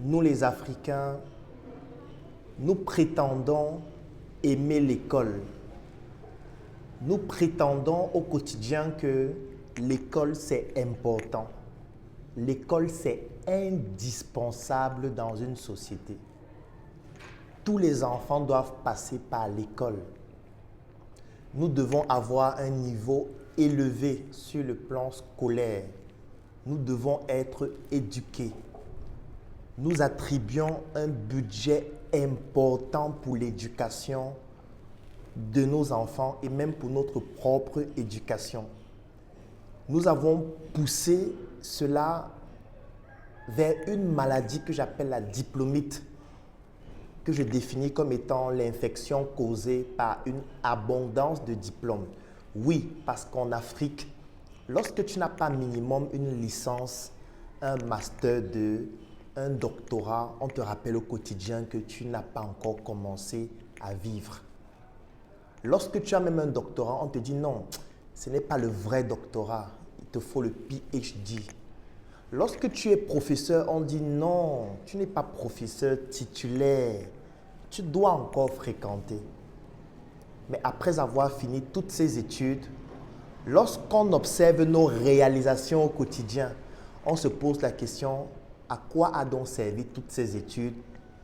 Nous les Africains, nous prétendons aimer l'école. Nous prétendons au quotidien que l'école c'est important. L'école c'est indispensable dans une société. Tous les enfants doivent passer par l'école. Nous devons avoir un niveau élevé sur le plan scolaire. Nous devons être éduqués. Nous attribuons un budget important pour l'éducation de nos enfants et même pour notre propre éducation. Nous avons poussé cela vers une maladie que j'appelle la diplomite, que je définis comme étant l'infection causée par une abondance de diplômes. Oui, parce qu'en Afrique, lorsque tu n'as pas minimum une licence, un master 2, un doctorat, on te rappelle au quotidien que tu n'as pas encore commencé à vivre. Lorsque tu as même un doctorat, on te dit non, ce n'est pas le vrai doctorat, il te faut le PhD. Lorsque tu es professeur, on dit non, tu n'es pas professeur titulaire, tu dois encore fréquenter. Mais après avoir fini toutes ces études, lorsqu'on observe nos réalisations au quotidien, on se pose la question, à quoi a donc servi toutes ces études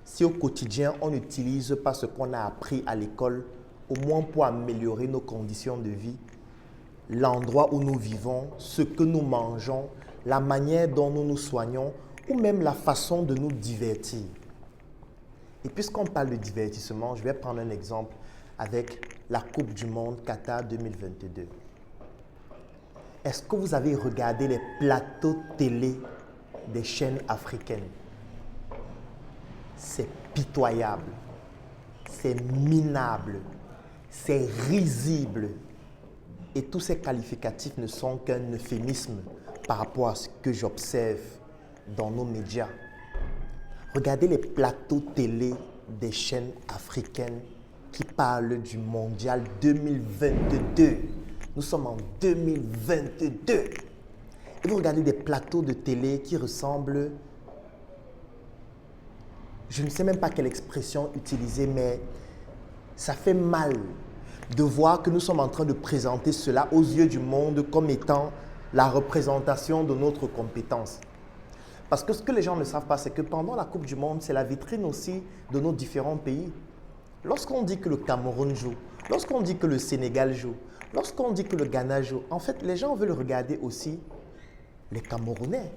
si au quotidien on n'utilise pas ce qu'on a appris à l'école, au moins pour améliorer nos conditions de vie, l'endroit où nous vivons, ce que nous mangeons, la manière dont nous nous soignons ou même la façon de nous divertir. Et puisqu'on parle de divertissement, je vais prendre un exemple avec la Coupe du Monde Qatar 2022. Est-ce que vous avez regardé les plateaux télé des chaînes africaines? C'est pitoyable, c'est minable, c'est risible. Et tous ces qualificatifs ne sont qu'un euphémisme par rapport à ce que j'observe dans nos médias. Regardez les plateaux télé des chaînes africaines qui parlent du mondial 2022. Nous sommes en 2022. Et vous regardez des plateaux de télé qui ressemblent, je ne sais même pas quelle expression utiliser, mais ça fait mal de voir que nous sommes en train de présenter cela aux yeux du monde comme étant la représentation de notre compétence. Parce que ce que les gens ne savent pas, c'est que pendant la Coupe du Monde, c'est la vitrine aussi de nos différents pays. Lorsqu'on dit que le Cameroun joue, lorsqu'on dit que le Sénégal joue, lorsqu'on dit que le Ghana joue, en fait, les gens veulent regarder aussi les Camerounais,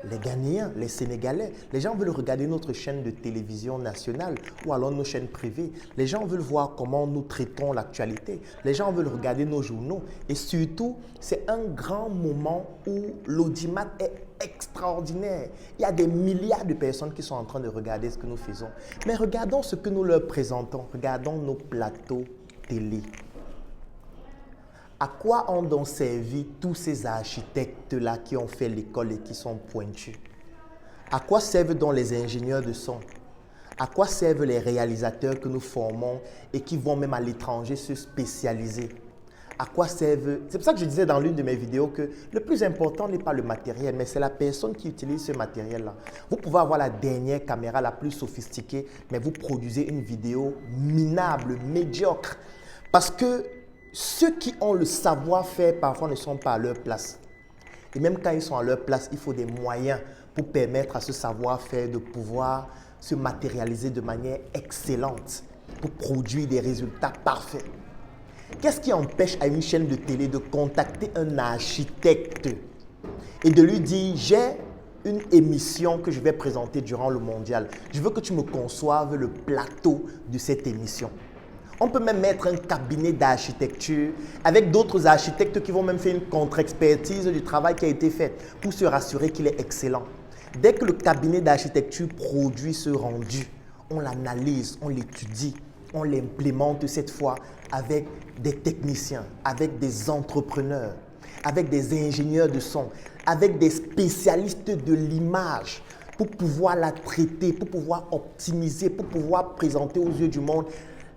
les Ghanéens, les Sénégalais. Les gens veulent regarder notre chaîne de télévision nationale ou alors nos chaînes privées. Les gens veulent voir comment nous traitons l'actualité. Les gens veulent regarder nos journaux. Et surtout, c'est un grand moment où l'audimat est extraordinaire. Il y a des milliards de personnes qui sont en train de regarder ce que nous faisons. Mais regardons ce que nous leur présentons. Regardons nos plateaux télé. À quoi ont donc servi tous ces architectes-là qui ont fait l'école et qui sont pointus? À quoi servent donc les ingénieurs de son? À quoi servent les réalisateurs que nous formons et qui vont même à l'étranger se spécialiser? À quoi servent... C'est pour ça que je disais dans l'une de mes vidéos que le plus important n'est pas le matériel, mais c'est la personne qui utilise ce matériel-là. Vous pouvez avoir la dernière caméra la plus sophistiquée, mais vous produisez une vidéo minable, médiocre. Parce que ceux qui ont le savoir-faire, parfois, ne sont pas à leur place. Et même quand ils sont à leur place, il faut des moyens pour permettre à ce savoir-faire de pouvoir se matérialiser de manière excellente, pour produire des résultats parfaits. Qu'est-ce qui empêche à une chaîne de télé de contacter un architecte et de lui dire « J'ai une émission que je vais présenter durant le mondial. Je veux que tu me conçoives le plateau de cette émission. » On peut même mettre un cabinet d'architecture avec d'autres architectes qui vont même faire une contre-expertise du travail qui a été fait pour se rassurer qu'il est excellent. Dès que le cabinet d'architecture produit ce rendu, on l'analyse, on l'étudie, on l'implémente cette fois avec des techniciens, avec des entrepreneurs, avec des ingénieurs de son, avec des spécialistes de l'image pour pouvoir la traiter, pour pouvoir optimiser, pour pouvoir présenter aux yeux du monde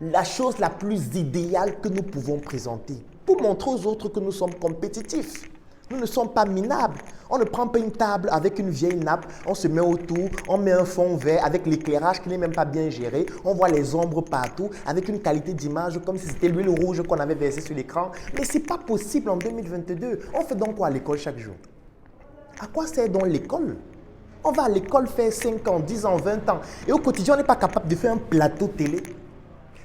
la chose la plus idéale que nous pouvons présenter, pour montrer aux autres que nous sommes compétitifs. Nous ne sommes pas minables. On ne prend pas une table avec une vieille nappe, on se met autour, on met un fond vert avec l'éclairage qui n'est même pas bien géré, on voit les ombres partout, avec une qualité d'image comme si c'était l'huile rouge qu'on avait versée sur l'écran. Mais ce n'est pas possible en 2022. On fait donc quoi à l'école chaque jour? À quoi sert donc l'école? On va à l'école faire 5 ans, 10 ans, 20 ans. Et au quotidien, on n'est pas capable de faire un plateau télé.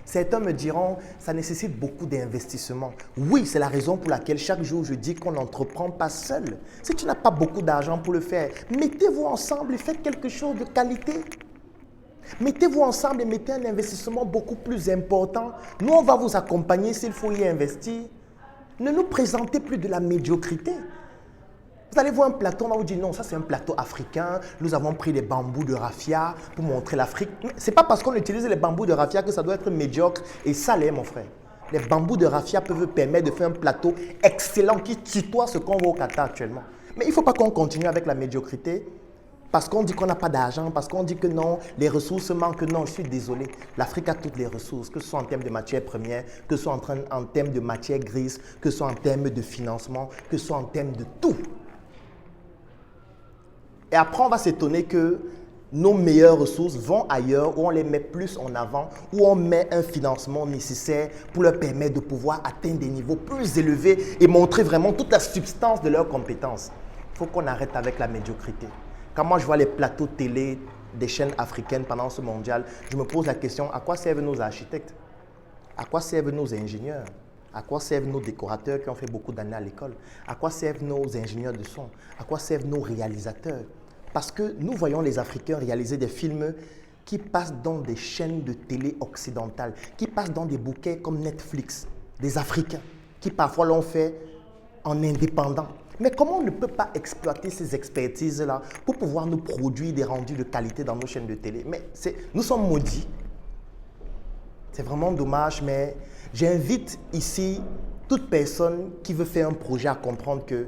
Certains me diront, ça nécessite beaucoup d'investissement. Oui, c'est la raison pour laquelle chaque jour je dis qu'on n'entreprend pas seul. Si tu n'as pas beaucoup d'argent pour le faire, mettez-vous ensemble et faites quelque chose de qualité. Mettez-vous ensemble et mettez un investissement beaucoup plus important. Nous, on va vous accompagner s'il faut y investir. Ne nous présentez plus de la médiocrité. Vous allez voir un plateau, on va vous dire non, ça c'est un plateau africain. Nous avons pris les bambous de raffia pour montrer l'Afrique. Ce n'est pas parce qu'on utilise les bambous de raffia que ça doit être médiocre et salé, mon frère. Les bambous de raffia peuvent permettre de faire un plateau excellent qui tutoie ce qu'on voit au Qatar actuellement. Mais il ne faut pas qu'on continue avec la médiocrité parce qu'on dit qu'on n'a pas d'argent, parce qu'on dit que non, les ressources manquent. Non, je suis désolé. L'Afrique a toutes les ressources, que ce soit en termes de matières premières, que ce soit en termes de matières grises, que ce soit en termes de financement, que ce soit en termes de tout. Et après, on va s'étonner que nos meilleures ressources vont ailleurs, où on les met plus en avant, où on met un financement nécessaire pour leur permettre de pouvoir atteindre des niveaux plus élevés et montrer vraiment toute la substance de leurs compétences. Il faut qu'on arrête avec la médiocrité. Quand moi je vois les plateaux télé des chaînes africaines pendant ce mondial, je me pose la question, à quoi servent nos architectes? À quoi servent nos ingénieurs? À quoi servent nos décorateurs qui ont fait beaucoup d'années à l'école? À quoi servent nos ingénieurs de son? À quoi servent nos réalisateurs? Parce que nous voyons les Africains réaliser des films qui passent dans des chaînes de télé occidentales, qui passent dans des bouquets comme Netflix, des Africains, qui parfois l'ont fait en indépendant. Mais comment on ne peut pas exploiter ces expertises-là pour pouvoir nous produire des rendus de qualité dans nos chaînes de télé? Mais nous sommes maudits. C'est vraiment dommage, mais j'invite ici toute personne qui veut faire un projet à comprendre que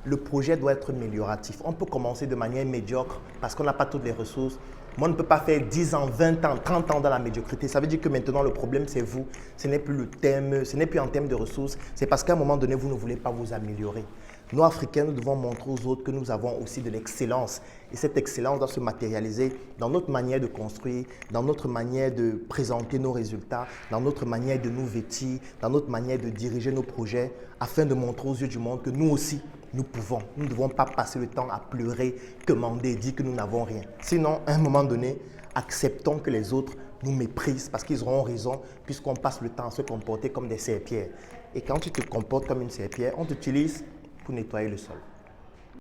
le projet doit être amélioratif. On peut commencer de manière médiocre parce qu'on n'a pas toutes les ressources. Moi, on ne peut pas faire 10 ans, 20 ans, 30 ans dans la médiocrité. Ça veut dire que maintenant, le problème, c'est vous. Ce n'est plus le thème, ce n'est plus en termes de ressources. C'est parce qu'à un moment donné, vous ne voulez pas vous améliorer. Nous, Africains, nous devons montrer aux autres que nous avons aussi de l'excellence. Et cette excellence doit se matérialiser dans notre manière de construire, dans notre manière de présenter nos résultats, dans notre manière de nous vêtir, dans notre manière de diriger nos projets, afin de montrer aux yeux du monde que nous aussi, nous pouvons. Nous ne devons pas passer le temps à pleurer, commander, dire que nous n'avons rien. Sinon, à un moment donné, acceptons que les autres nous méprisent parce qu'ils auront raison puisqu'on passe le temps à se comporter comme des serpillères. Et quand tu te comportes comme une serpillière, on t'utilise pour nettoyer le sol.